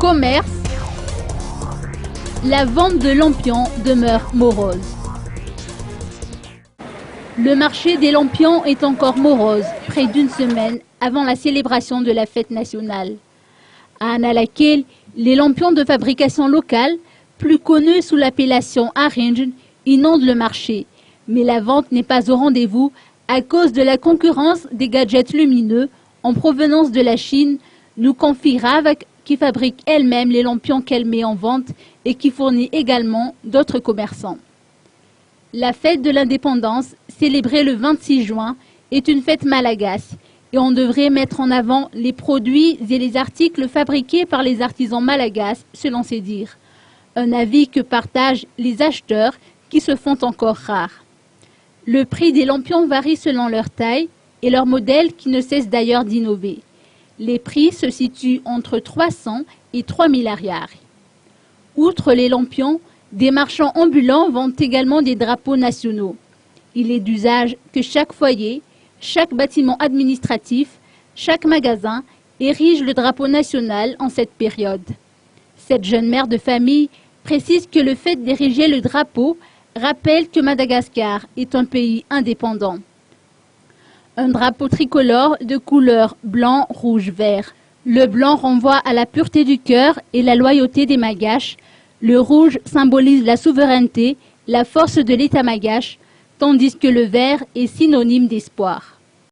commerce, la vente de lampions demeure morose. Le marché des lampions est encore morose, près d'une semaine avant la célébration de la fête nationale. À Analakil, les lampions de fabrication locale, plus connus sous l'appellation Arinj, inondent le marché. Mais la vente n'est pas au rendez-vous à cause de la concurrence des gadgets lumineux en provenance de la Chine, nous confie Ravak, qui fabrique elle-même les lampions qu'elle met en vente et qui fournit également d'autres commerçants. La fête de l'indépendance, célébrée le 26 juin, est une fête malagasse et on devrait mettre en avant les produits et les articles fabriqués par les artisans malagasy, selon ses dires. Un avis que partagent les acheteurs qui se font encore rares. Le prix des lampions varie selon leur taille et leur modèle qui ne cesse d'ailleurs d'innover. Les prix se situent entre 300 et 3000 ariary. Outre les lampions, des marchands ambulants vendent également des drapeaux nationaux. Il est d'usage que chaque foyer, chaque bâtiment administratif, chaque magasin érige le drapeau national en cette période. Cette jeune mère de famille précise que le fait d'ériger le drapeau rappelle que Madagascar est un pays indépendant. Un drapeau tricolore de couleur blanc, rouge, vert. Le blanc renvoie à la pureté du cœur et la loyauté des Magaches. Le rouge symbolise la souveraineté, la force de l'État magache, tandis que le vert est synonyme d'espoir.